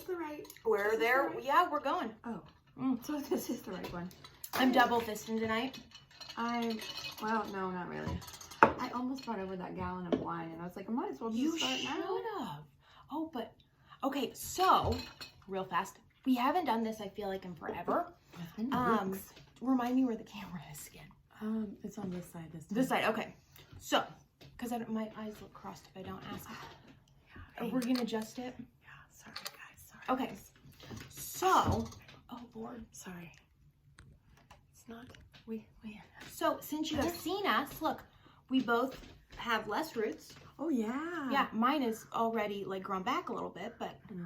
What's the right? We're there. Right? Yeah, we're going. Oh. So this is the right one. I'm double fisting tonight. Well, no, not really. I almost brought over that gallon of wine, and I was like, I might as well just start now. You should have. Oh, but, okay, so, real fast. We haven't done this, I feel like, in forever. Remind me where the camera is again. It's on this side this time. This side, okay. So, because my eyes look crossed if I don't ask. Yeah, we're going to adjust it? Yeah, sorry, guys. Sorry. Okay. So, oh, Lord. Sorry. It's not, we. So, since you have seen us, look, we both have less roots. Oh, yeah. Yeah, mine is already, like, grown back a little bit, but no,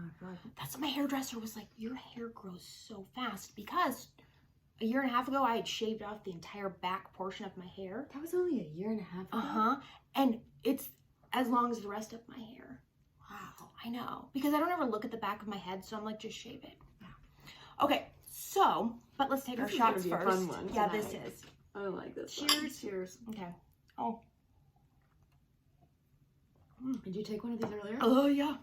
that's what my hairdresser was like, your hair grows so fast, because a year and a half ago, I had shaved off the entire back portion of my hair. That was only a year and a half ago? Uh-huh. And it's as long as the rest of my hair. Wow. I know. Because I don't ever look at the back of my head, so I'm like, just shave it. Yeah. Okay, so, but let's take our shots first. Fun one yeah, this is. I don't like this. Cheers. One. Cheers. Okay. Oh. Did you take one of these earlier? Oh, yeah.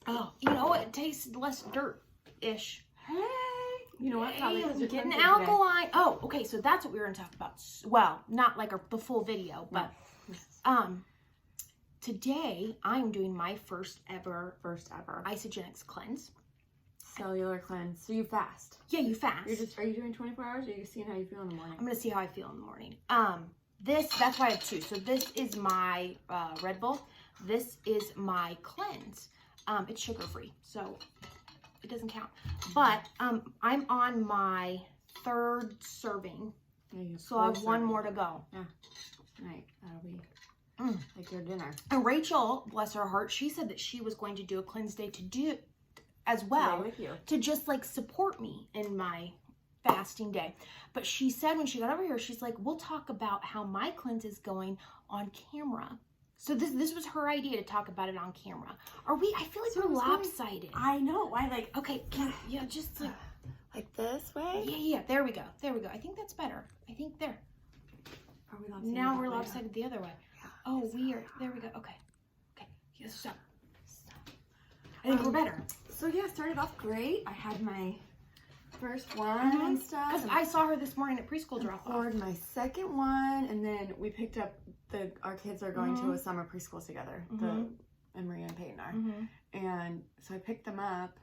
Oh, you know, it tastes less dirt-ish. Hey. You know what? Probably because you're getting alkaline. Oh, okay. So that's what we were going to talk about. Well, not like the full video, but today I'm doing my first ever isogenics cleanse. Cellular cleanse. So you fast? Yeah, you fast. Are you doing 24 hours? Or are you seeing how you feel in the morning? I'm going to see how I feel in the morning. That's why I have two. So this is my Red Bull. This is my cleanse. It's sugar-free, so it doesn't count. But I'm on my 3rd serving, so I have one more to go. Yeah, right. That'll be like your dinner. And Rachel, bless her heart, she said that she was going to do a cleanse day to do as well, with you. To just like support me in my fasting day. But she said when she got over here, she's like, we'll talk about how my cleanse is going on camera. So this was her idea to talk about it on camera. Are we? I feel like we're lopsided. I know. Okay. Yeah, just like this way. Yeah. There we go. I think that's better. I think there. Are we lopsided? Now we're lopsided the other way. Yeah, oh, we are. There we go. Okay. Yes. Stop. I think we're better. So yeah, started off great. I had my first one and stuff. Because I saw her this morning at preschool drop off. Poured my second one, and then we picked up our kids are going to a summer preschool together. And Maria and Peyton are. And so I picked them up,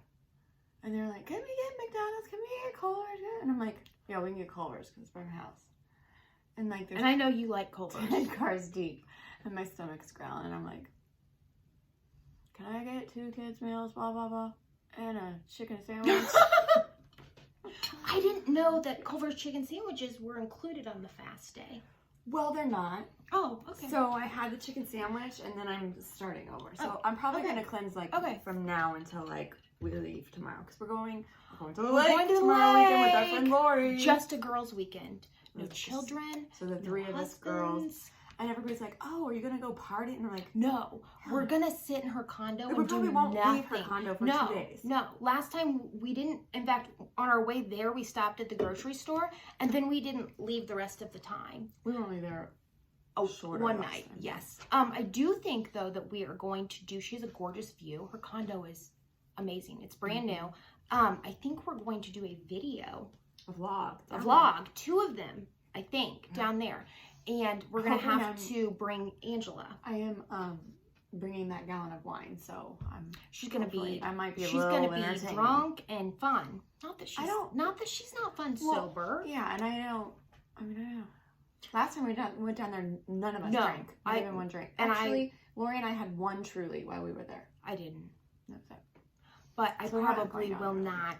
and they're like, "Can we get McDonald's? Can we get Culver's?" And I'm like, "Yeah, we can get Culver's because it's by our house." And like, and I know you like Culver's. 10 cars deep, and my stomach's growling, and I'm like, "Can I get 2 kids meals? Blah blah blah, and a chicken sandwich." I didn't know that Culver's chicken sandwiches were included on the fast day. Well, they're not. Oh, okay. So I had the chicken sandwich, and then I'm starting over. So I'm probably going to cleanse from now until we leave tomorrow, because we're going to the lake tomorrow weekend with our friend Lori. Just a girls' weekend. No children. So the 3 of us girls. And everybody's like, "Oh, are you going to go party?" And I'm like, "No, we're going to sit in her condo and we do probably won't nothing. leave her condo for 2 days. No, last time we didn't. In fact, on our way there, we stopped at the grocery store, and then we didn't leave the rest of the time. We were only there one night, yes. I do think, though, that we are going to do, she has a gorgeous view. Her condo is amazing. It's brand new. I think we're going to do a video. A vlog. 2 of them, I think, down there. And we're going to have to bring Angela. I am bringing that gallon of wine, so she's going to be, I might be she's going to be drunk and fun. Not that she's not fun sober. Yeah, and I know. Last time we went down there, none of us drank. Not even one drink. And actually, Lori and I had one Truly while we were there. I didn't. That's it. But I probably will not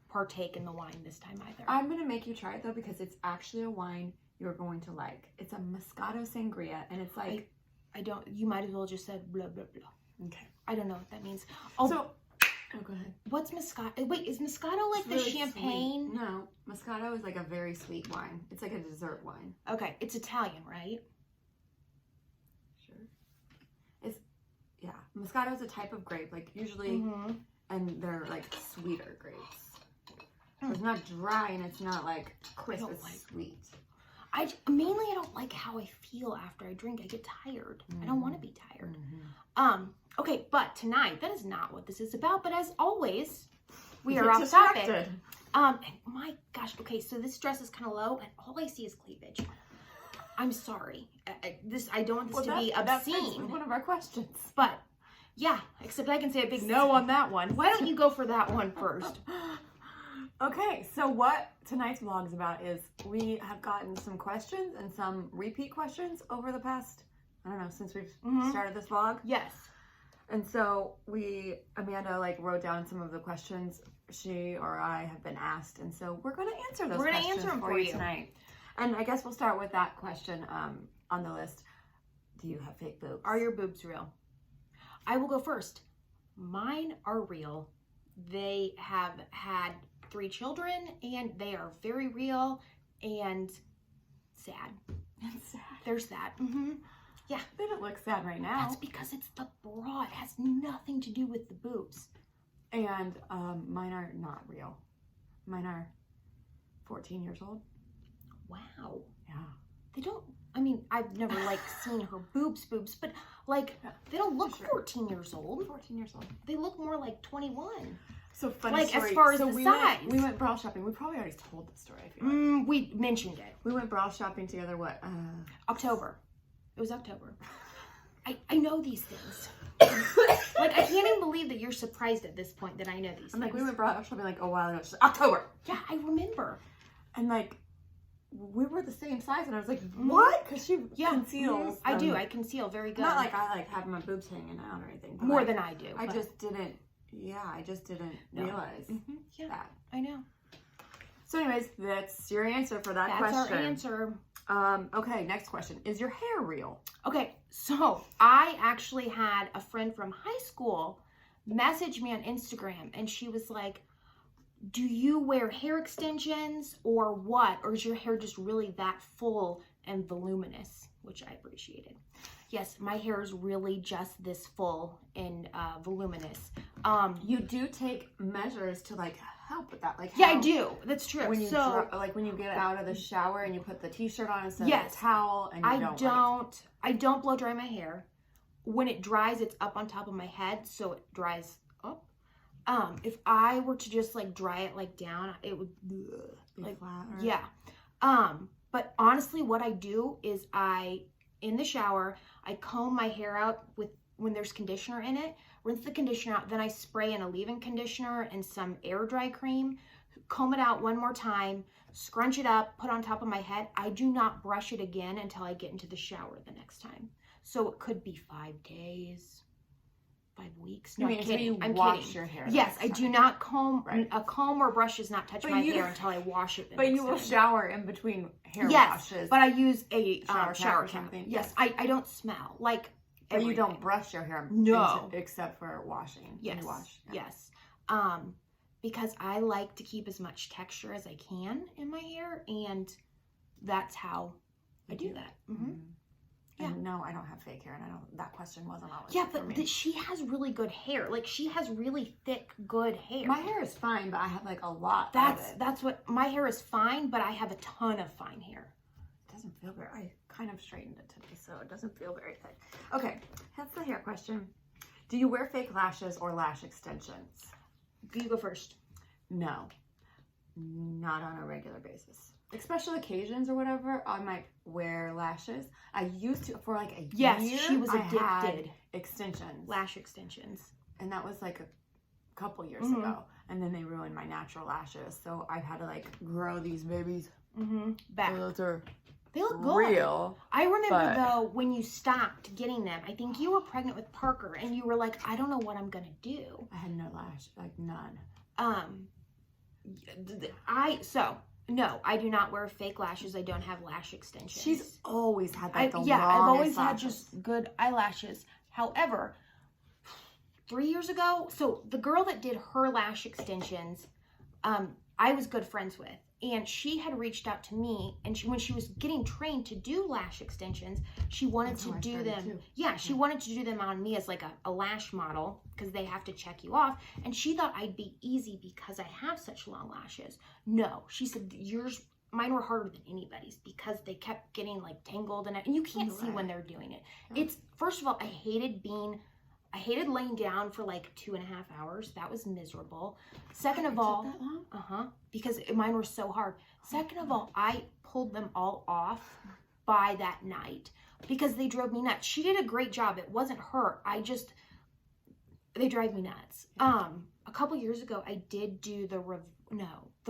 partake in the wine this time either. I'm going to make you try it, though, because it's actually a wine you're going to like. It's a Moscato Sangria, and it's like... you might as well just said blah, blah, blah. Okay. I don't know what that means. Go ahead. What's Moscato? Wait, is Moscato like the champagne? Sweet. No, Moscato is like a very sweet wine. It's like a dessert wine. Okay, it's Italian, right? Sure. Moscato is a type of grape, like usually, and they're like sweeter grapes. So it's not dry and it's not like crisp, it's sweet. I don't like how I feel after I drink. I get tired. I don't want to be tired. Okay, but tonight, that is not what this is about. But as always, we are off topic. My gosh. Okay, so this dress is kind of low, and all I see is cleavage. I'm sorry. I don't want this to be obscene. That's one of our questions. But yeah, except I can say a big no on that one. Why don't you go for that one first? Okay, so what tonight's vlog is about is we have gotten some questions and some repeat questions over the past, I don't know, since we've started this vlog. Yes. And so Amanda like wrote down some of the questions she or I have been asked, and so we're going to answer those questions answer them for you tonight. And I guess we'll start with that question on the list. Do you have fake boobs? Are your boobs real? I will go first. Mine are real. They have had 3 children, and they are very real and sad. And sad. They're sad. Yeah. They don't look sad right now. That's because it's the bra. It has nothing to do with the boobs. And mine are not real. Mine are 14 years old. Wow. Yeah. They don't, I mean, I've never like seen her boobs, but like they don't look 14 years old. 14 years old. They look more like 21. So funny like story. As far as so the size. We went bra shopping. We probably already told the story. I feel like. We mentioned it. We went bra shopping together. What? October. It was October. I know these things. Like I can't even believe that you're surprised at this point that I know these. I'm things. like we went bra shopping like a while ago. October. Yeah, I remember. And like we were the same size, and I was like, what? Because she conceals. I do. I conceal very good. Not like I like have my boobs hanging out or anything. More than I do. I just didn't. Yeah, I just didn't realize that. I know. So anyways, that's your answer for that question. That's our answer. Okay, next question. Is your hair real? Okay, so I actually had a friend from high school message me on Instagram, and she was like, do you wear hair extensions or what? Or is your hair just really that full and voluminous? Which I appreciated. Yes, my hair is really just this full and voluminous. You do take measures to like help with that, like yeah, I do. That's true. When you like when you get out of the shower and you put the t-shirt on instead of the towel, and I don't blow dry my hair. When it dries, it's up on top of my head, so it dries up. If I were to just like dry it like down, it would be like flat. Yeah. But honestly, what I do is in the shower, I comb my hair out when there's conditioner in it, rinse the conditioner out, then I spray in a leave-in conditioner and some air dry cream, comb it out one more time, scrunch it up, put on top of my head. I do not brush it again until I get into the shower the next time. So it could be 5 days, 5 weeks. No, I'm kidding. I'm kidding. Your hair. Yes, I do not comb. Right. A comb or brush does not touch my hair until I wash it. But you will shower in between hair washes. Yes, but I use a shower cap. Something. Yes, I don't smell like. But you don't brush your hair. No, except for washing. Yes. You wash. Yeah. Yes. Because I like to keep as much texture as I can in my hair, and that's how I do that. Yeah. And no, I don't have fake hair, and I don't. That question wasn't always. Yeah, but she has really good hair. Like she has really thick, good hair. My hair is fine, but I have like a lot. That's what my hair is fine, but I have a ton of fine hair. It doesn't feel very. I kind of straightened it today, so it doesn't feel very thick. Okay, that's the hair question. Do you wear fake lashes or lash extensions? You go first. No, not on a regular basis. Like special occasions or whatever, I might wear lashes. I used to for like a year. Yes, she was addicted. I had extensions, lash extensions, and that was like a couple years ago. And then they ruined my natural lashes, so I've had to like grow these babies back. They look good. Real. I remember though when you stopped getting them. I think you were pregnant with Parker, and you were like, I don't know what I'm gonna do. I had no lash, like none. No, I do not wear fake lashes. I don't have lash extensions. She's always had like the I've always lashes. had just good eyelashes. However, 3 years ago, so the girl that did her lash extensions, I was good friends with. And she had reached out to me, and when she was getting trained to do lash extensions, she wanted to do them. Yeah, she wanted to do them on me as like a lash model, because they have to check you off. And she thought I'd be easy because I have such long lashes. No, she said mine were harder than anybody's because they kept getting like tangled, and you can't see when they're doing it. It's first of all, I I hated laying down for like 2.5 hours. That was miserable. Second of all, that long? because mine were so hard. Second of all, I pulled them all off by that night because they drove me nuts. She did a great job. It wasn't her. They drive me nuts. A couple years ago, I did do the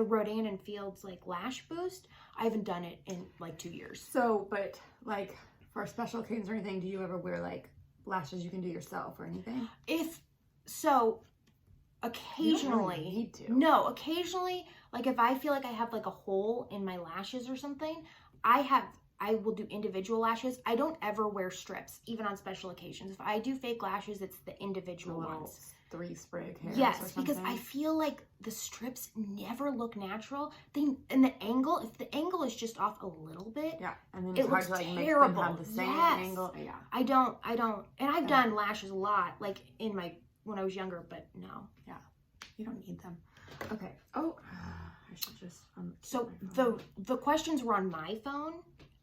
Rodan and Fields like lash boost. I haven't done it in like 2 years. So, but like for special occasions or anything, do you ever wear like lashes you can do yourself or anything? Occasionally. You don't really need to. No, occasionally, like if I feel like I have like a hole in my lashes or something, I will do individual lashes. I don't ever wear strips, even on special occasions. If I do fake lashes, it's the individual ones. 3 sprig hairs. Yes, because I feel like the strips never look natural. If the angle is just off a little bit, and then it looks like terrible. Make them have the same angle. Yeah, I don't, and I've done lashes a lot, like when I was younger, but no. Yeah, you don't need them. Okay. Oh, I should just. So the questions were on my phone,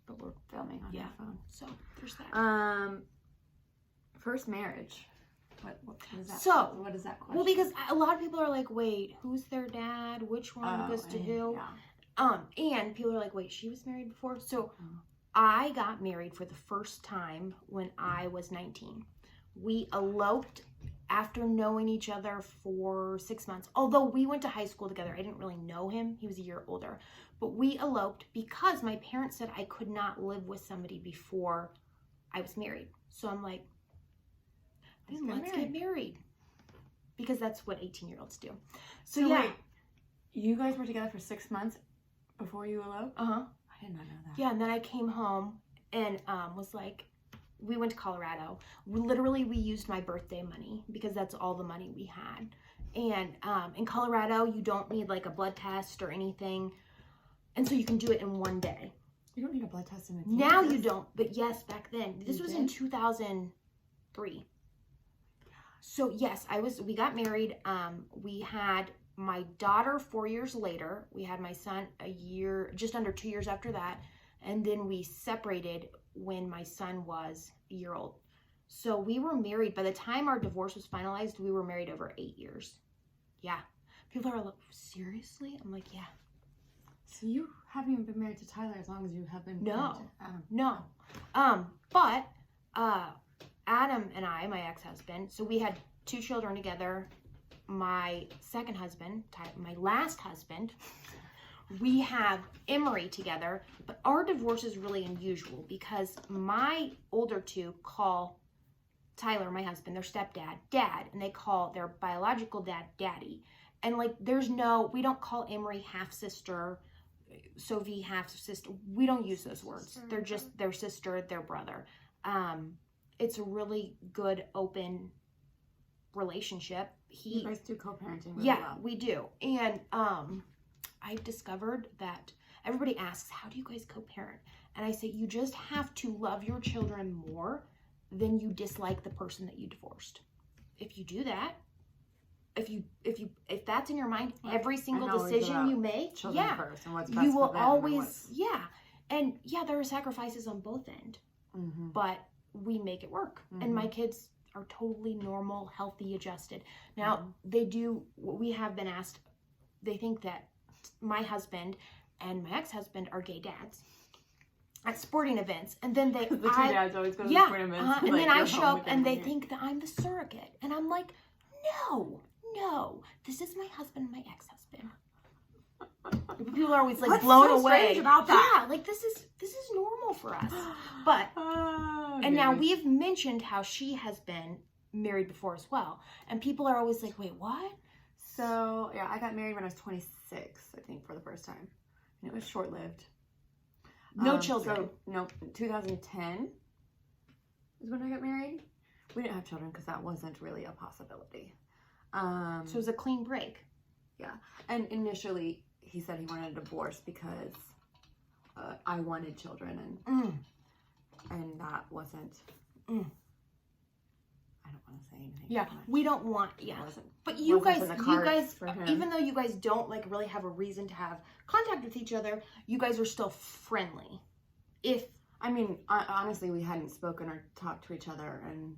but we're filming on your phone. So there's that. First marriage. What is that? So, what is that question? Well, because a lot of people are like, wait, who's their dad? Which one goes to who? Yeah. And people are like, wait, she was married before? So I got married for the first time when I was 19. We eloped after knowing each other for 6 months. Although we went to high school together, I didn't really know him. He was a year older. But we eloped because my parents said I could not live with somebody before I was married. So I'm like, then let's get married. Because that's what 18-year-olds do. So yeah. Wait, you guys were together for 6 months before you eloped? I did not know that. Yeah, and then I came home and was like, we went to Colorado. We used my birthday money because that's all the money we had. And in Colorado, you don't need like a blood test or anything. And so you can do it in one day. You don't need a blood test in Kansas. Now you don't, but yes, back then. This was in 2003. So yes, we got married. We had my daughter 4 years later. We had my son just under 2 years after that. And then we separated when my son was a year old. So we were married. By the time our divorce was finalized, we were married over 8 years. Yeah. People are like, seriously? I'm like, yeah. So you haven't even been married to Tyler as long as you have been married to Adam. No. But Adam and I, my ex-husband, so we had 2 children together. My second husband, my last husband, we have Emery together, but our divorce is really unusual because my older 2 call Tyler, my husband, their stepdad, dad, and they call their biological dad, daddy. And like, we don't call Emery half-sister, Sophie half-sister. We don't use those words. They're just their sister, their brother. It's a really good, open relationship. You guys do co-parenting really well. We do. And I've discovered that everybody asks, how do you guys co-parent? And I say, you just have to love your children more than you dislike the person that you divorced. If you do that, if that's in your mind, every single decision you make, first and what's best you will for them always, and there are sacrifices on both ends, but we make it work. And my kids are totally normal, healthy, adjusted. Now we have been asked, they think that my husband and my ex-husband are gay dads at sporting events, and then the two dads always go to the sporting events. And then I show up and they think that I'm the surrogate, and I'm like, no, this is my husband and my ex-husband. People are always like What's blown so away strange about that? Yeah, like this is normal for us. But now we've mentioned how she has been married before as well, and people are always like, wait, what? So yeah, I got married when I was 26, I think, for the first time, and it was short-lived. No children. So, no, 2010 is when I got married. We didn't have children because that wasn't really a possibility. So it was a clean break. Yeah, and initially he said he wanted a divorce because I wanted children, and that wasn't. I don't want to say anything. Yeah, we don't want. Yeah, but you guys, even though you guys don't like really have a reason to have contact with each other, you guys are still friendly. Honestly, we hadn't spoken or talked to each other in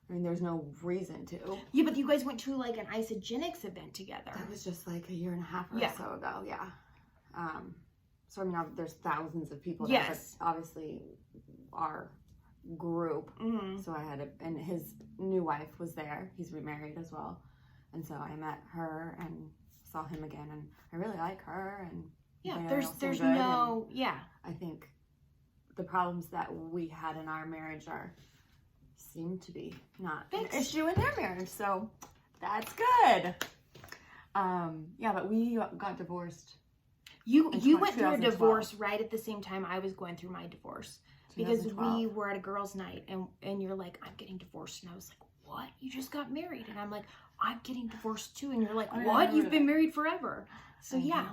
I mean, there's no reason to. Yeah, but you guys went to like an Isogenics event together. That was just like a year and a half or Yeah. so ago. Yeah. So I mean, there's thousands of people. Yes. But obviously, our group. Mm-hmm. So I had and his new wife was there. He's remarried as well, and so I met her and saw him again, and I really like her. And Yeah, they there's all seem good, no, yeah. I think the problems that we had in our marriage seem to be not an issue in their marriage, so that's good. Yeah, but we got divorced. You went through a 2012. divorce right at the same time I was going through my divorce. Because 2012. we were at a girls' night and you're like, I'm getting divorced. And I was like, what? You just got married. And I'm like, I'm getting divorced too. And you're like, what? You've been married forever. So yeah.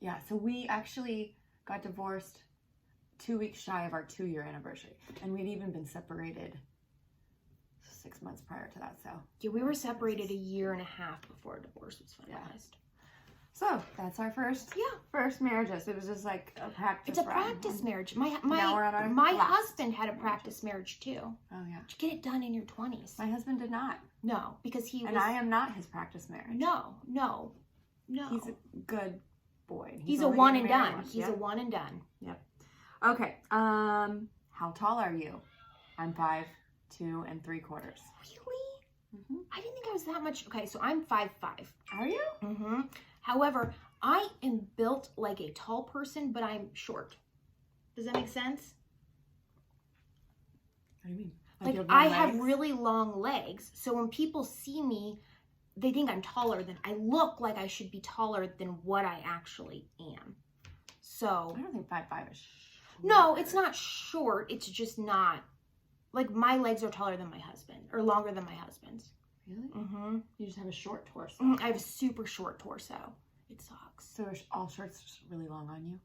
Yeah, so we actually got divorced 2 weeks shy of our 2-year anniversary. And we'd even been separated 6 months prior to that, so. Yeah, we were separated a year and a half before divorce was finalized. Yeah. So that's our first marriages. It was just like a practice. It's a practice marriage. My last. husband had a practice marriage too. Oh yeah. Did you get it done in your 20s? My husband did not. No, because he was. And I am not his practice marriage. No. He's a good boy. He's a one and done. He's a one and done. Yep. Okay. How tall are you? I'm 5'2"3/4. Really? Mm-hmm. I didn't think I was that much. Okay, so I'm 5'5". Are you? Mm-hmm. However, I am built like a tall person, but I'm short. Does that make sense? What do you mean? Like you I long have legs? really long legs, so when people see me, they think I'm taller than I look like I should be taller than what I actually am. So I don't think 5'5" is short. no, it's not short. It's just not like my legs are taller than my husband or longer than my husband's. Really? Mm-hmm. You just have a short torso. I have a super short torso. It sucks. So are all shirts really long on you?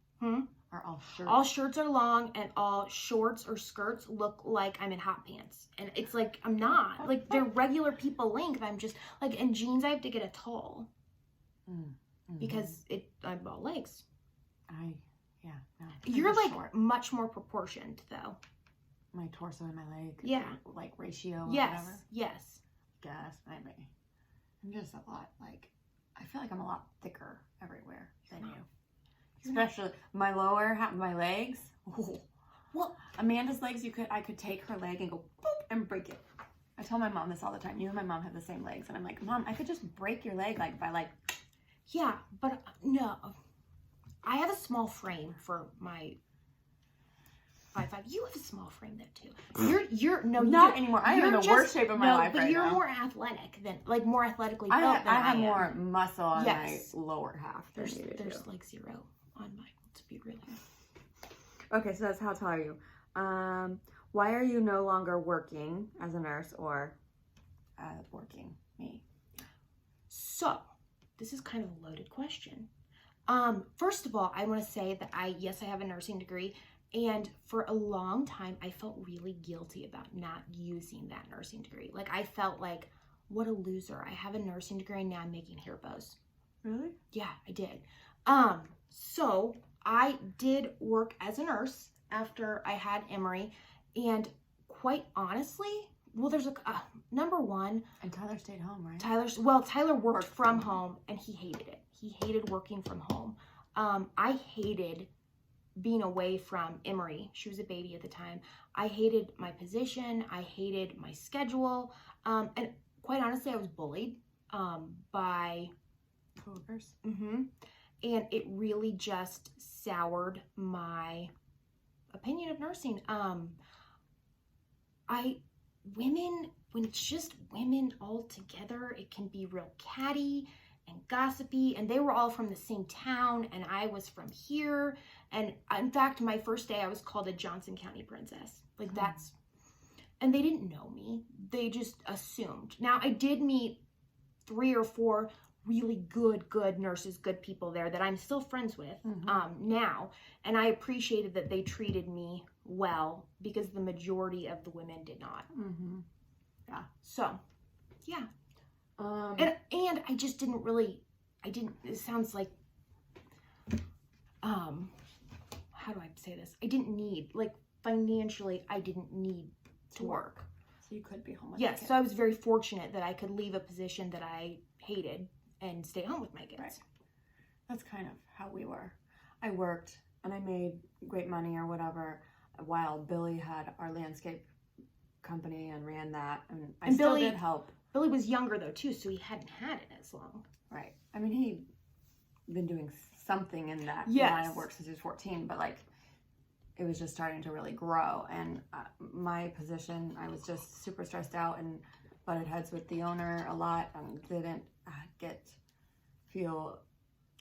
Are all shirts? All shirts are long and all shorts or skirts look like I'm in hot pants. And it's like, I'm not. Like, they're regular people length. I'm just, like, in jeans, I have to get a tall. Mm-hmm. Because I have all legs. No. You're, like, short. much more proportioned, though. My torso and my leg. Yeah. Like ratio or Yes. whatever. Yes. Guess, maybe. I'm just a lot, like, I feel like I'm a lot thicker everywhere than you. Especially my lower half, my legs. Ooh. Well, Amanda's legs, I could take her leg and go boop and break it. I tell my mom this all the time. You and my mom have the same legs, and I'm like, Mom, I could just break your leg like by like. yeah, but no, I have a small frame for my 5'5". You have a small frame there too. You're no, not anymore. I am in the worst shape of my life but right you're now. more athletic than more athletically built than I have am. more muscle on Yes. my lower half. There's like 0 on mine. Let's be real. Okay, so that's how tall are you? Why are you no longer working as a nurse or working me? So, this is kind of a loaded question. First of all, I want to say that I have a nursing degree, and for a long time, I felt really guilty about not using that nursing degree. Like, I felt like, what a loser. I have a nursing degree and now I'm making hair bows. Really? Yeah, I did. So I did work as a nurse after I had Emory, and quite honestly, well, there's number one. And Tyler stayed home, right? Tyler worked from home, and he hated it. He hated working from home. I hated being away from Emory. She was a baby at the time. I hated my position. I hated my schedule. And quite honestly, I was bullied by coworkers. And it really just soured my opinion of nursing. When it's just women all together, it can be real catty and gossipy, and they were all from the same town, and I was from here. And in fact, my first day, I was called a Johnson County princess. Like, and they didn't know me. They just assumed. Now, I did meet 3 or 4 really good nurses, good people there that I'm still friends with now. And I appreciated that they treated me well, because the majority of the women did not. Yeah. So, yeah. And I just didn't really, it sounds like, how do I say this? I didn't need, like, financially, I didn't need to work. So you could be home with Yes, your so I was very fortunate that I could leave a position that I hated and stay home with my kids. Right. That's kind of how we were. I worked and I made great money or whatever while Billy had our landscape company and ran that. And I still did help. Billy was younger though too, so he hadn't had it as long. Right. I mean, he'd been doing something in that line of work since he was 14, but like it was just starting to really grow. And my position, I was just super stressed out and butted heads with the owner a lot and didn't feel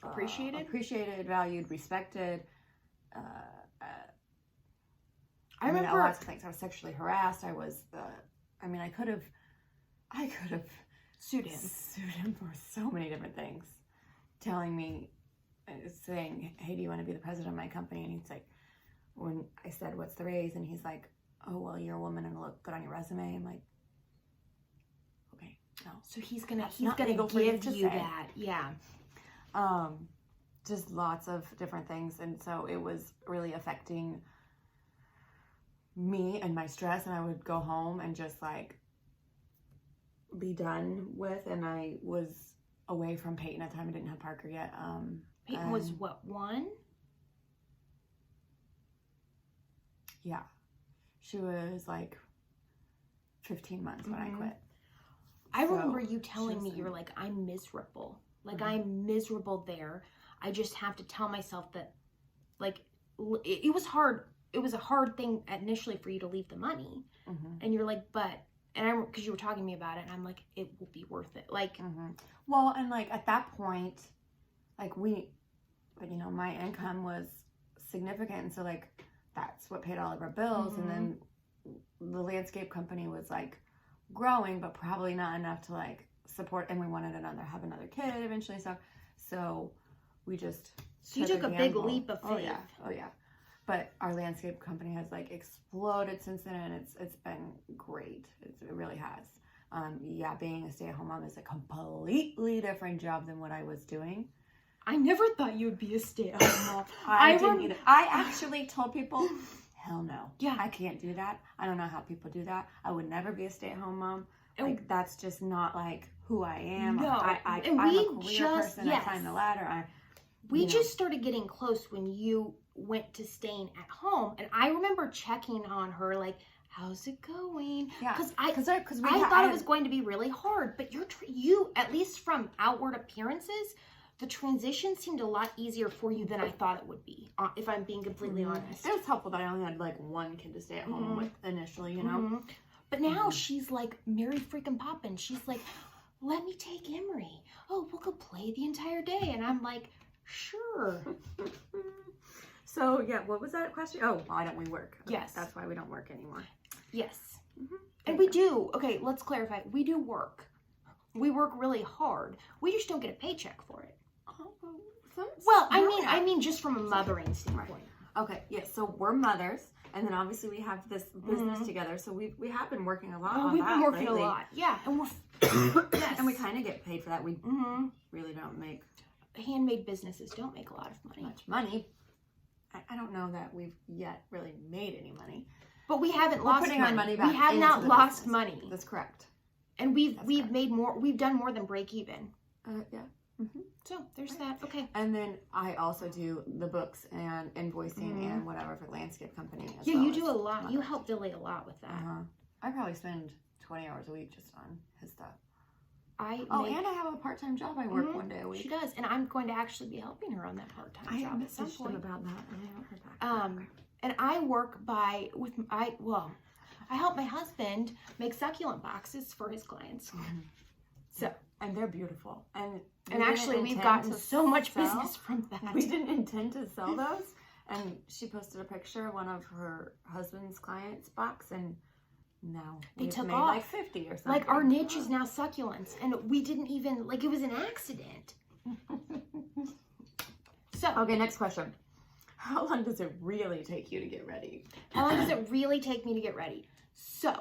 appreciated, valued, respected. I remember lots of things. I was sexually harassed. I could have sued him for so many different things, telling me, saying, "Hey, do you want to be the president of my company?" And he's like, when I said, "What's the raise?" And he's like, "Oh, well, you're a woman and it'll look good on your resume." I'm like, okay, no. So he's gonna give you that, yeah. Just lots of different things, and so it was really affecting me and my stress. And I would go home and just like be done with. And I was away from Peyton at the time. I didn't have Parker yet. Peyton was what, 1? Yeah, she was like 15 months when I quit. I remember you telling me, you were like, I'm miserable. Like, I'm miserable there. I just have to tell myself that, like, it was hard. It was a hard thing initially for you to leave the money. And you're like, because you were talking to me about it, and I'm like, it will be worth it. Like, well, and like at that point, like my income was significant. And so like, that's what paid all of our bills. And then the landscape company was like growing, but probably not enough to like support. And we wanted to have another kid eventually. So we just, you took a big leap of faith. Oh yeah. But our landscape company has like exploded since then, and it's been great. It really has. Being a stay-at-home mom is a completely different job than what I was doing. I never thought you would be a stay-at-home mom. I didn't either. I actually told people, hell no. Yeah. I can't do that. I don't know how people do that. I would never be a stay-at-home mom. Like, that's just not like who I am. No. I'm a career person. I climb the ladder. We just started getting close when you went to staying at home, and I remember checking on her like, how's it going? Yeah, because I thought it was going to be really hard, but you at least from outward appearances, the transition seemed a lot easier for you than I thought it would be, if I'm being completely honest. It was helpful that I only had like one kid to stay at home with initially, you know. But now she's like Mary freaking Poppins. She's like, let me take Emery. Oh, we'll go play the entire day, and I'm like, sure. So, yeah, what was that question? Oh, why don't we work? Okay, yes. That's why we don't work anymore. Yes. And we do. Okay, let's clarify. We do work. We work really hard. We just don't get a paycheck for it. Well, I mean, just from a mothering standpoint. Okay, yes, so we're mothers, and then obviously we have this business together, so we have been working a lot on that. We've been working a lot. Yeah, and we're... And we kind of get paid for that. We really don't make... Handmade businesses don't make a lot of money. Much money. I don't know that we've yet really made any money. But we haven't lost money. Our money back. We have not lost money. That's correct. And we've made more. We've done more than break even. Yeah. So there's that. Okay. And then I also do the books and invoicing and whatever for the landscape company. You do a lot. You help Billy a lot with that. I probably spend 20 hours a week just on his stuff. And I have a part-time job. I work one day a week. She does, and I'm going to actually be helping her on that part-time job at some point. About that. I haven't heard back. And I work I help my husband make succulent boxes for his clients. So, and they're beautiful. And actually, we've gotten so much business from that. We didn't intend to sell those. And she posted a picture of one of her husband's clients' box, and no, they took made off like 50 or something. Like our niche is now succulents, and we didn't even it was an accident. So okay, next question. How long does it really take you to get ready? How long does it really take me to get ready? So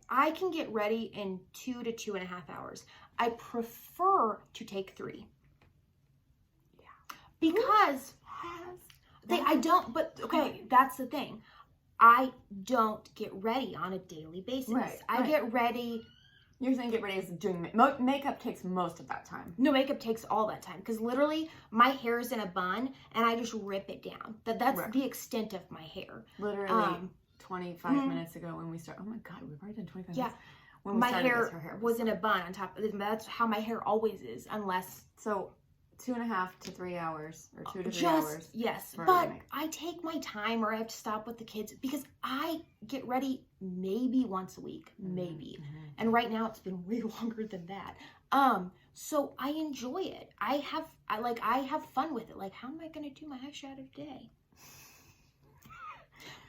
I can get ready in 2 to 2.5 hours. I prefer to take 3. Yeah, because I don't. But okay, that's the thing. I don't get ready on a daily basis. Right, I get ready. You're saying get ready is doing makeup takes most of that time. No, makeup takes all that time because literally my hair is in a bun and I just rip it down. That's the extent of my hair. Literally 25 minutes ago when we started. Oh my God, we've already done 25 minutes. When we my started hair, this, her hair was in a bun on top. That's how my hair always is, unless. So 2.5 to 3 hours or 2 to 3 hours. Yes, but I take my time or I have to stop with the kids because I get ready maybe once a week, maybe. And right now it's been way longer than that. So I enjoy it. I have fun with it. Like, how am I going to do my eyeshadow today?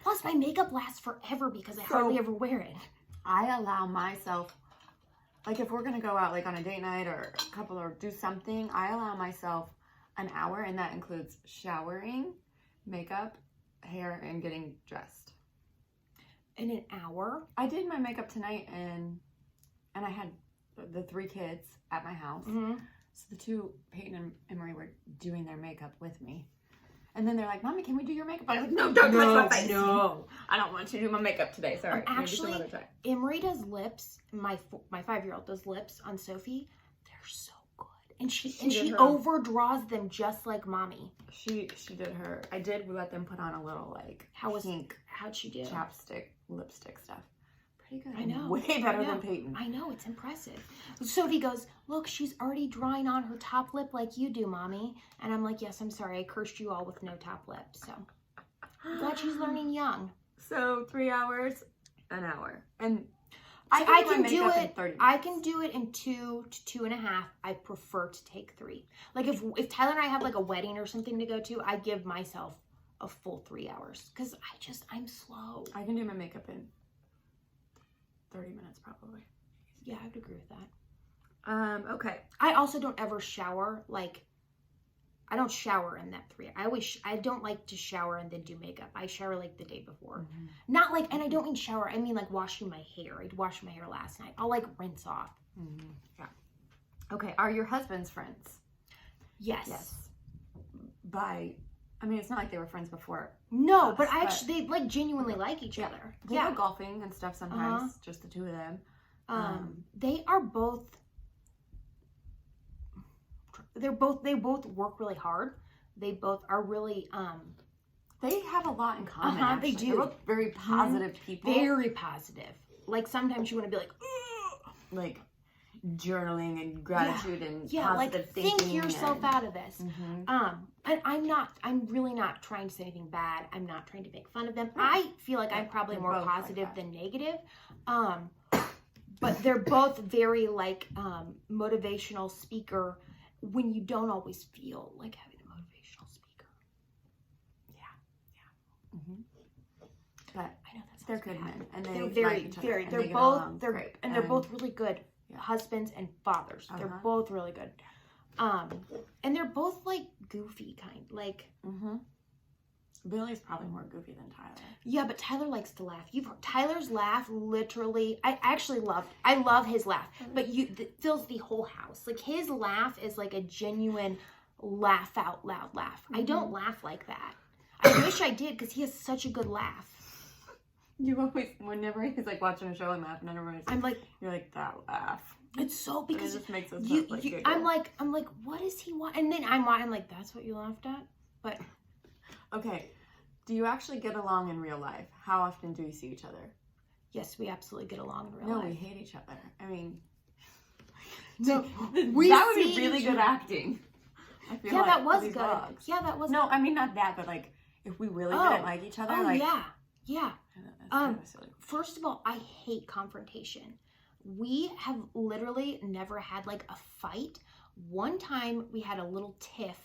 Plus, my makeup lasts forever because I hardly ever wear it. I allow myself, like if we're going to go out like on a date night or a couple or do something, I allow myself an hour, and that includes showering, makeup, hair, and getting dressed. In an hour? I did my makeup tonight and I had the 3 kids at my house. So the 2, Peyton and Marie, were doing their makeup with me. And then they're like, Mommy, can we do your makeup? I was like, no, don't touch my face. No, I don't want you to do my makeup today. Sorry. Actually, Emery does lips. My 5-year-old does lips on Sophie. They're so good. And she overdraws them just like Mommy. She did her. I did let them put on a little like how'd she do? Chapstick, lipstick stuff. Pretty good. I know. Way better than Peyton. I know, it's impressive. Sophie goes, look, she's already drawing on her top lip like you do, Mommy. And I'm like, yes, I'm sorry. I cursed you all with no top lip. So I'm glad she's learning young. So 3 hours, an hour. And I can do it. In 30 minutes. I can do it in 2 to 2.5. I prefer to take 3. Like if Tyler and I have like a wedding or something to go to, I give myself a full 3 hours. Because I'm slow. I can do my makeup in 30 minutes probably. Yeah, I would agree with that. Okay. I also don't ever shower. Like, I don't shower in that 3. I don't like to shower and then do makeup. I shower like the day before. Not like, and I don't mean shower. I mean like washing my hair. I washed my hair last night. I'll like rinse off. Yeah. Okay. Are your husband's friends? Yes. I mean, it's not like they were friends before. No, but they like genuinely like each other. They go golfing and stuff sometimes, just the 2 of them. They are both. They both work really hard. They both are really. They have a lot in common. They do. They're both very positive people. Very positive. Like sometimes you want to be like, ugh! Like journaling and gratitude and positive like thinking. Think yourself out of this. And I'm really not trying to say anything bad. I'm not trying to make fun of them. I feel like I'm probably more positive than negative. But they're both very like motivational speaker when you don't always feel like having a motivational speaker. But I know that's they're good men, and they're very. They're both really good husbands and fathers. They're both really good. And they're both like goofy kind, like. Billy's probably more goofy than Tyler. Yeah, but Tyler likes to laugh. Tyler's laugh literally. I love his laugh, but it fills the whole house. Like his laugh is like a genuine laugh out loud laugh. I don't laugh like that. I wish I did because he has such a good laugh. You always, whenever he's like watching a show and laughing, and everybody's like, I'm like, you're like that laugh. It's so because it just makes us I'm like, what does he want? And then I'm like, that's what you laughed at, but. Okay, do you actually get along in real life? How often do you see each other? Yes, we absolutely get along in real life. No, we hate each other. I mean, no, that would be really good acting. I feel like, that was good. Vlogs. Yeah, that was. No, I mean not that, but like if we really didn't like each other, like yeah. That's kind of silly. First of all, I hate confrontation. We have literally never had like a fight. One time we had a little tiff.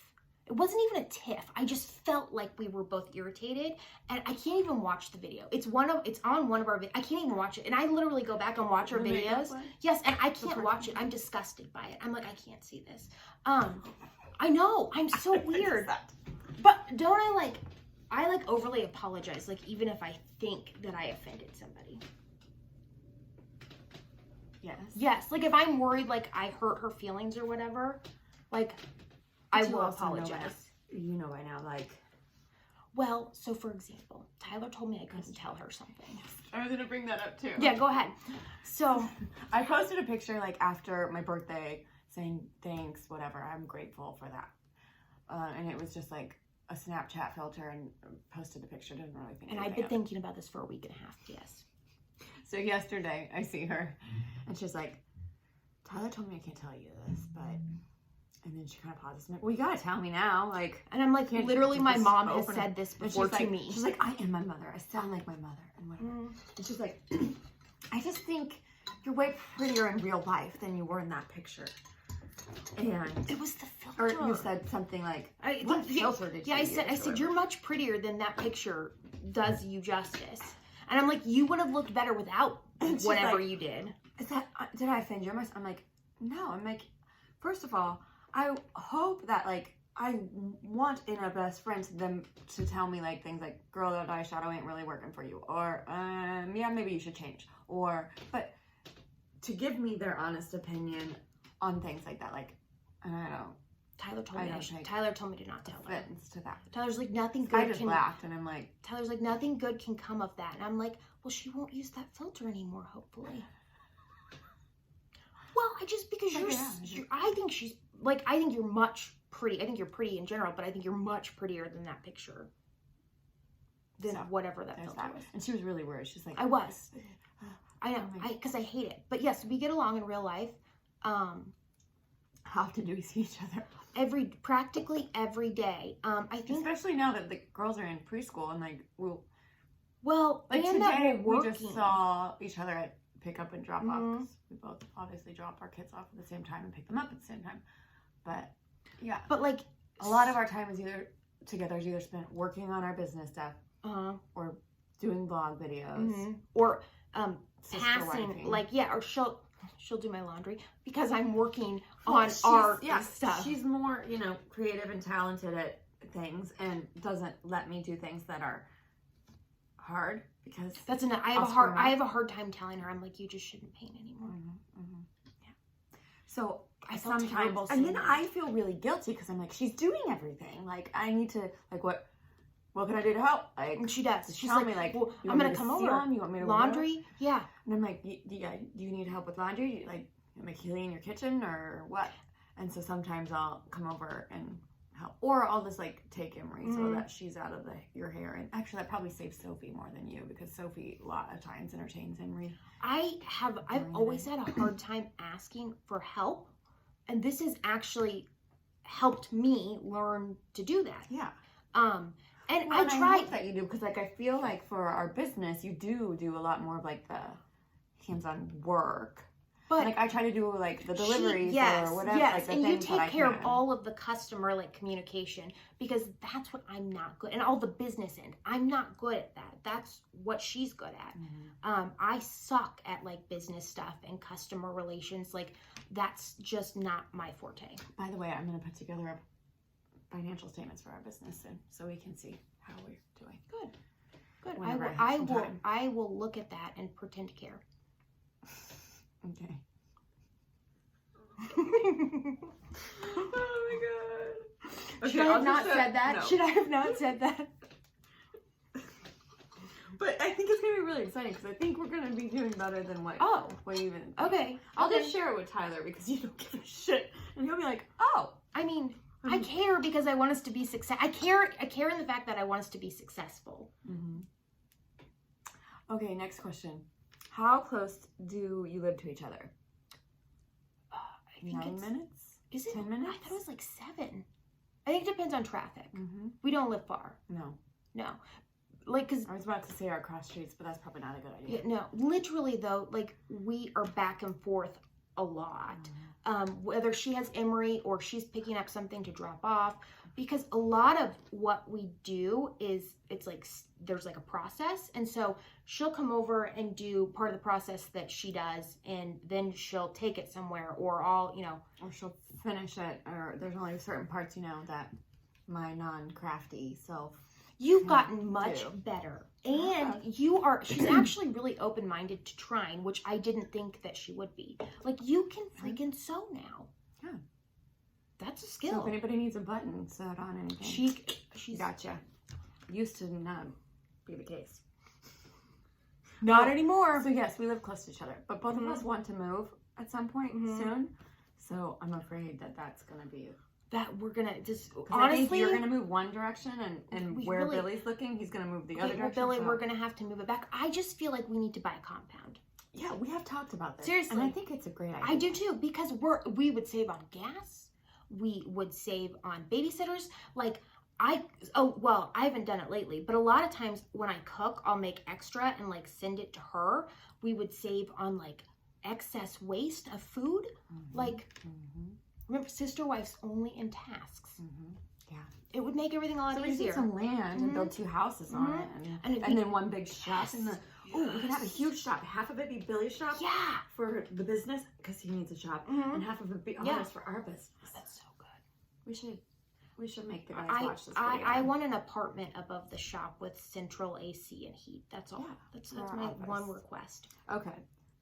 It wasn't even a tiff. I just felt like we were both irritated, and I can't even watch the video. It's on one of our videos. I can't even watch it, and I literally go back and watch our videos. Yes, and I can't watch it. I'm disgusted by it. I'm like, I can't see this. I know. I'm so weird. But don't I like overly apologize, like even if I think that I offended somebody. Yes. Like if I'm worried, like I hurt her feelings or whatever, like. I will apologize. You know by now, like. Well, so for example, Tyler told me I couldn't tell her something. I was gonna bring that up too. Yeah, go ahead. So I posted a picture like after my birthday saying thanks, whatever. I'm grateful for that. And it was just like a Snapchat filter and posted the picture. Didn't really think. And I've been thinking about this for a week and a half. Yes. So yesterday I see her, and she's like, "Tyler told me I can't tell you this, but." And then she kind of pauses. I'm like, well, you gotta tell me now, like. And I'm like, literally, my mom has said this before to me. She's like, I am my mother. I sound like my mother, and whatever. And she's like, I just think you're way prettier in real life than you were in that picture. And it was the filter. Or you said something like, what filter did you use? I said, you're much prettier than that picture does you justice. And I'm like, you would have looked better without whatever you did. Is that, did I offend you? I'm like, no. I'm like, first of all, I hope that, like, I want in a best friend them to tell me, like, things like, girl, that eyeshadow ain't really working for you. Or, yeah, maybe you should change. Or, but to give me their honest opinion on things like that, like, I don't know. Tyler told me to not tell her. To that. Tyler's like, nothing good I just laughed, and I'm like. Tyler's like, nothing good can come of that. And I'm like, well, she won't use that filter anymore, hopefully. Well, because I think she's, like, I think you're much pretty. I think you're pretty in general, but I think you're much prettier than that picture. Than whatever that filter was. And she was really worried. She's like, I was. I know, because I hate it. But yes, we get along in real life. How often do we see each other? Practically every day. I think, especially now that the girls are in preschool and like like and today we just saw each other at pick up and drop off. 'Cause we both obviously drop our kids off at the same time and pick them up at the same time. But yeah, but like a lot of our time is either spent working on our business stuff, or doing vlog videos, or passing or she'll do my laundry because I'm working on our stuff. She's more, creative and talented at things and doesn't let me do things that are hard because that's enough. I have a hard time telling her. I'm like, you just shouldn't paint anymore. Yeah. So I sometimes, and then I feel really guilty because I'm like, she's doing everything. Like I need to, like, what can I do to help? Like, and she does. She's like, me, like, well, I'm gonna come over. You want me to laundry? Work? Yeah. And I'm like, do you need help with laundry? Like, make you clean your kitchen or what? And so sometimes I'll come over and help, or I'll just like take Emery so that she's out of your hair. And actually, that probably saves Sophie more than you because Sophie a lot of times entertains Emery. I've always had a hard time asking for help, and this has actually helped me learn to do that. Yeah. And I tried hope that you do because, like, I feel like for our business, you do a lot more of like the hands-on work. But like I try to do like the deliveries or whatever. Yes, like, and you take care of all of the customer communication because that's what I'm not good, and all the business end. I'm not good at that. That's what she's good at. I suck at like business stuff and customer relations. Like that's just not my forte. By the way, I'm gonna put together a financial statements for our business soon, so we can see how we're doing. Good. I will look at that and pretend to care. Okay. Oh my god. Okay, Should I have not said that? No. Should I have not said that? But I think it's gonna be really exciting because I think we're gonna be doing better than what you even think. Okay. I'll just share it with Tyler because you don't give a shit, and he'll be like, oh. I mean, I care because I want us to be success. I care in the fact that I want us to be successful. Okay, next question. How close do you live to each other? I think 9 minutes? Is it 10 minutes? I thought it was like 7. I think it depends on traffic. We don't live far. No. Like, cause I was about to say our cross streets, but that's probably not a good idea. Yeah, no. Literally though, like we are back and forth a lot. Whether she has Emery or she's picking up something to drop off, because a lot of what we do is it's like there's like a process, and so she'll come over and do part of the process that she does, and then she'll take it somewhere, or or she'll finish it, or there's only certain parts that my non-crafty self. You've gotten much better, and she's actually really open-minded to trying, which I didn't think that she would be. Like, you can freaking sew now. Yeah. That's a skill. So if anybody needs a button sewed on anything. She's gotcha. used to not be the case. Not anymore. So yes, we live close to each other, but both of us want to move at some point soon. So I'm afraid that that's gonna be that we're gonna just honestly. I think you're gonna move one direction, and where Billy's looking, he's gonna move the other direction. Well, Billy, we're gonna have to move it back. I just feel like we need to buy a compound. Yeah, we have talked about this. Seriously, and I think it's a great idea. I do too, because we would save on gas. We would save on babysitters. Like I haven't done it lately, but a lot of times when I cook, I'll make extra and like send it to her. We would save on like excess waste of food. Like, remember, sister wives only in tasks. Yeah. It would make everything a lot easier. So we get some land and build 2 houses on it. And then one big shop. Yes. We could have a huge shop. Half of it be Billy's shop. Yeah. For the business, because he needs a shop. And half of it be ours for our business. That's so good. We should make the guys watch this video. I want an apartment above the shop with central AC and heat. That's all. Yeah, that's my one request. Okay.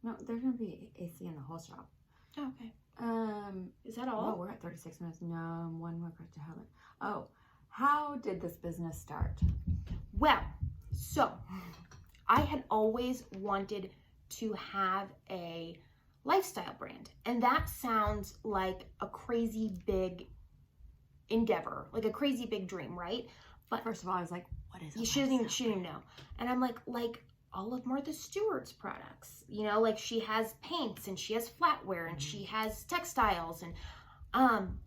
No, there's gonna be AC in the whole shop. Oh, okay. Is that all? Well, we're at 36 minutes. No, one more question. Oh, how did this business start? Well, so I had always wanted to have a lifestyle brand, and that sounds like a crazy big endeavor, like a crazy big dream, right? But first of all, I was like, what is it? You shouldn't even know. And I'm like all of Martha Stewart's products, you know, like she has paints and she has flatware and she has textiles, and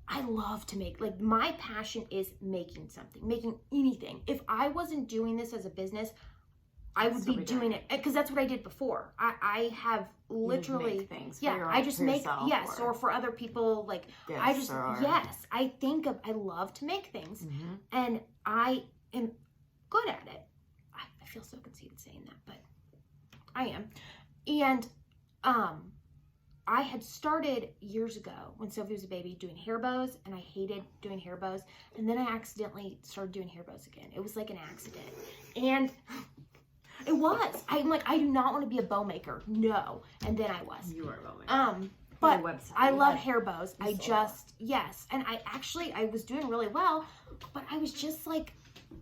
I love to make, like, my passion is making something, making anything. If I wasn't doing this as a business, I would be doing it because that's what I did before. I have literally make things. I just make or for other people, like I love to make things, and I am good at it. I feel so conceited saying that, but I am. And I had started years ago when Sophie was a baby doing hair bows, and I hated doing hair bows, and then I accidentally started doing hair bows again. It was like an accident, and it was. I'm like, I do not want to be a bow maker. No. And then I was. You are a bow maker. But I love hair bows. Yes. And I was doing really well, but I was just like,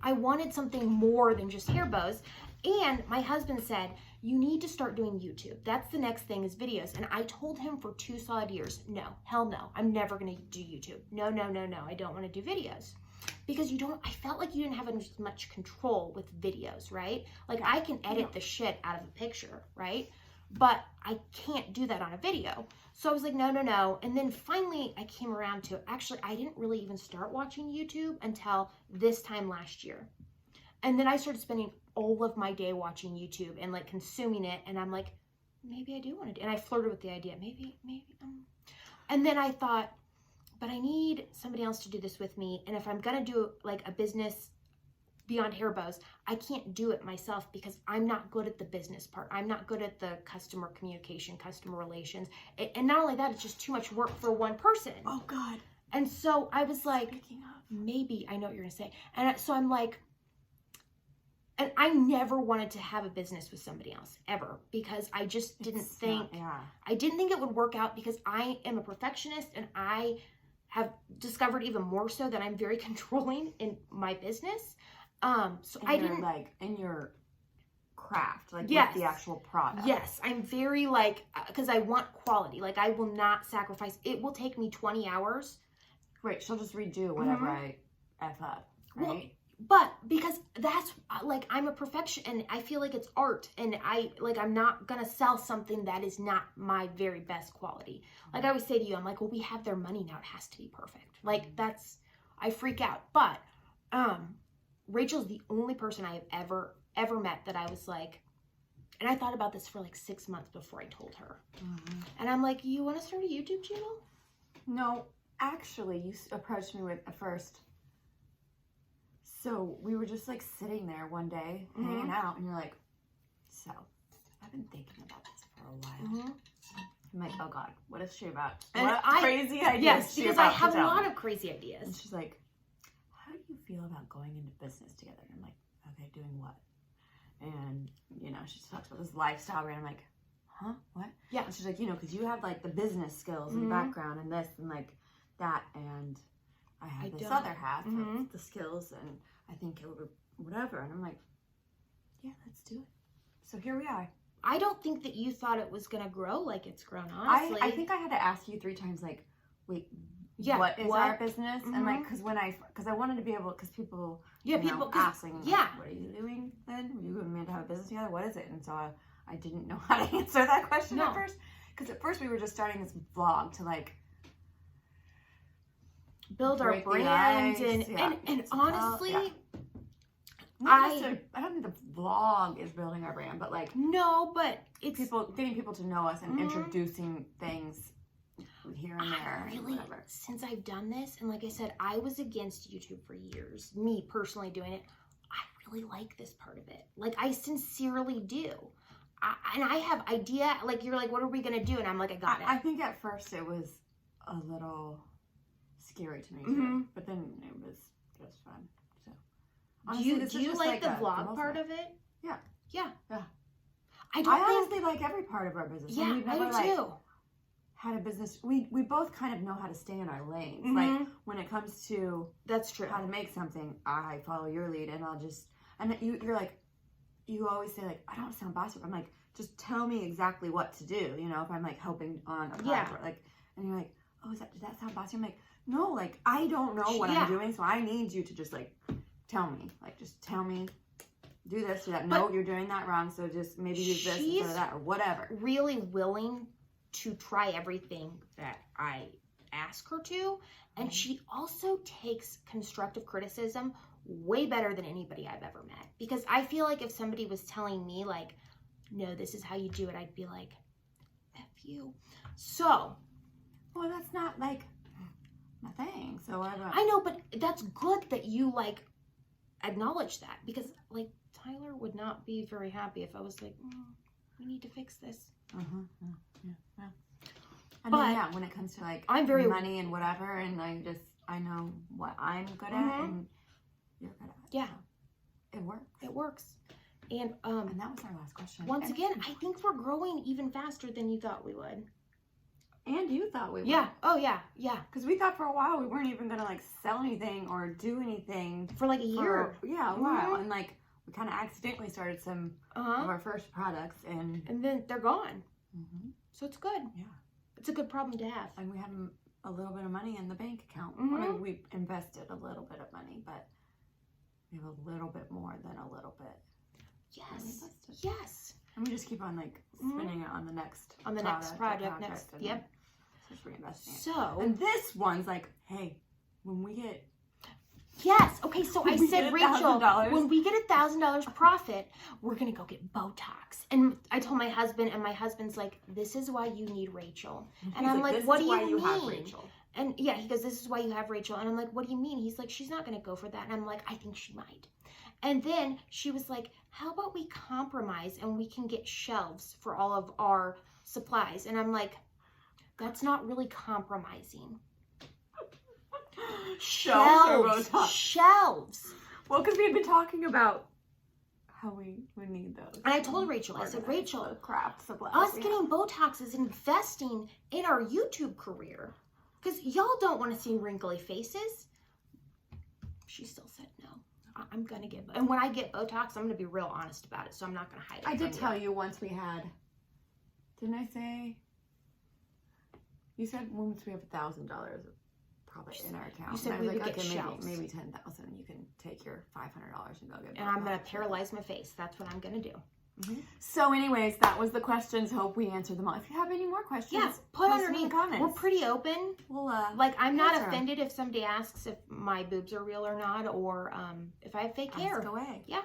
I wanted something more than just hair bows. And my husband said, you need to start doing YouTube. That's the next thing is videos. And I told him for 2 solid years, no, hell no. I'm never going to do YouTube. No. I don't want to do videos. Because I felt like you didn't have as much control with videos, right? Like I can edit the shit out of a picture, right? But I can't do that on a video. So I was like, no. And then finally I came around to, actually, I didn't really even start watching YouTube until this time last year. And then I started spending all of my day watching YouTube and like consuming it. And I'm like, maybe I do want to do, and I flirted with the idea, maybe. And then I thought, but I need somebody else to do this with me. And if I'm going to do like a business beyond hair bows, I can't do it myself because I'm not good at the business part. I'm not good at the customer communication, customer relations. And not only that, it's just too much work for one person. Oh God. And so I was like, maybe, I know what you're going to say. And so I'm like, and I never wanted to have a business with somebody else ever, because I just didn't think it would work out, because I am a perfectionist, and I have discovered even more so that I'm very controlling in my business. So I didn't like in your craft, like with the actual product. Yes, I'm very like, because I want quality. Like I will not sacrifice. It will take me 20 hours. Right, she'll just redo whatever I F up, right? Well, but because that's like, I'm a perfection, and I feel like it's art, and I'm not gonna sell something that is not my very best quality. Like I always say to you, I'm like, well, we have their money now, it has to be perfect. Like I freak out. But Rachel's the only person I have ever met that I was like, and I thought about this for like 6 months before I told her. And I'm like, you want to start a YouTube channel? No, actually, you approached me with at first. So we were just like sitting there one day, hanging out, and you're like, so I've been thinking about this for a while. I'm like, oh God, what is she about? And what crazy ideas? Yes, because I have a lot of crazy ideas. And she's like, how do you feel about going into business together? And I'm like, okay, doing what? And, you know, she talks about this lifestyle brand. I'm like, huh? What? Yeah. And she's like, you know, because you have like the business skills and background and this and like that. And I have this other half of the skills, and I think it would whatever. And I'm like, yeah, let's do it. So here we are. I don't think that you thought it was going to grow like it's grown, honestly. I think I had to ask you 3 times, like, wait, yeah, what is our business? And like, because I wanted to be able, because people, people asking, like, what are you doing then? Are you meant to have a business together? What is it? And so I didn't know how to answer that question at first. Because at first we were just starting this vlog to like build our brand and honestly, I don't think the vlog is building our brand, but like but it's getting people to know us and introducing things here and there. Really, since I've done this, and like I said, I was against YouTube for years. Me personally doing it, I really like this part of it. Like I sincerely do. And I have idea. Like you're like, what are we gonna do? And I'm like, I got it. I think at first it was a little scary to me too, but then it was just fun. So honestly, do you like the vlog part of it? Yeah. I honestly like every part of our business. Yeah, we've never, I do too. Had a business. We both kind of know how to stay in our lanes. Like when it comes to that's true how to make something, I follow your lead, and I'll just you're like. You always say like, I don't sound bossy. I'm like, just tell me exactly what to do. You know, if I'm like helping on a project, like, and you're like, oh, does that sound bossy? I'm like, no, like I don't know what I'm doing, so I need you to just like tell me, like just tell me, do this, do that. No, you're doing that wrong. So just maybe use this instead of that or whatever. Really willing to try everything that I ask her to, and she also takes constructive criticism way better than anybody I've ever met. Because I feel like if somebody was telling me like, no, this is how you do it, I'd be like, F you. So. Well, that's not like my thing. So I know, but that's good that you like acknowledge that. Because like Tyler would not be very happy if I was like, we need to fix this. Yeah. And then, when it comes to like I'm very money and whatever, and I know what I'm good at and you're good at. Yeah. So it works. It works. And that was our last question. Once again, I think we're growing even faster than you thought we would. And you thought we would. Yeah. Oh, yeah. Because we thought for a while we weren't even going to like sell anything or do anything. For like a year. A while. And like we kind of accidentally started some of our first products. And then they're gone. So it's good. Yeah. It's a good problem to have. And we had a little bit of money in the bank account. I mean, we invested a little bit of money, but we have a little bit more than a little bit. Yes. And we just keep on like spending it on the next project. Yep. Just reinvesting it. So. And this one's like, hey, when we get. Yes. Okay. So I said, Rachel, when we get $1,000 profit, we're going to go get Botox. And I told my husband, and my husband's like, this is why you need Rachel. And I'm like, what do you mean? Have Rachel. And yeah, he goes, this is why you have Rachel. And I'm like, what do you mean? He's like, she's not going to go for that. And I'm like, I think she might. And then she was like, how about we compromise and we can get shelves for all of our supplies? And I'm like, that's not really compromising. Shelves. Well, because we had been talking about how we would need those. And I told Rachel, I said, Rachel, craft supplies. Us getting Botox is investing in our YouTube career. Because y'all don't want to see wrinkly faces. She still said no. I'm going to get, and when I get Botox, I'm going to be real honest about it. So I'm not going to hide it. I did tell you once we had, didn't I say? You said once we have $1,000 probably in our account. You said we would get shelves. Maybe 10,000. You can take your $500 and go get. And I'm going to paralyze my face. That's what I'm going to do. So anyways, that was the questions. Hope we answered them all. If you have any more questions, put underneath in the comments. We're pretty open. We'll, like I'm not offended if somebody asks if my boobs are real or not, or if I have fake hair. Ask away. Yeah.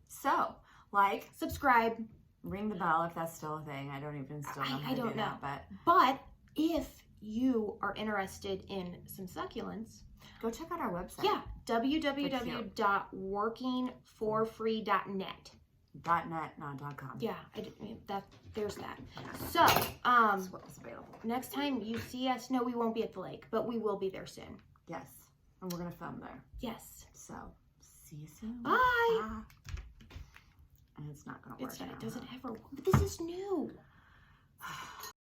So like, subscribe, ring the bell if that's still a thing. I don't even still know how to do that, but if you are interested in some succulents, go check out our website. Yeah, www.workingforfree.net. .net, not .com. Yeah, there's that. So, that's what was available. Next time you see us, no, we won't be at the lake, but we will be there soon. Yes, and we're gonna film there. Yes. So, see you soon. Bye. And it's not gonna work. It doesn't ever work. But this is new.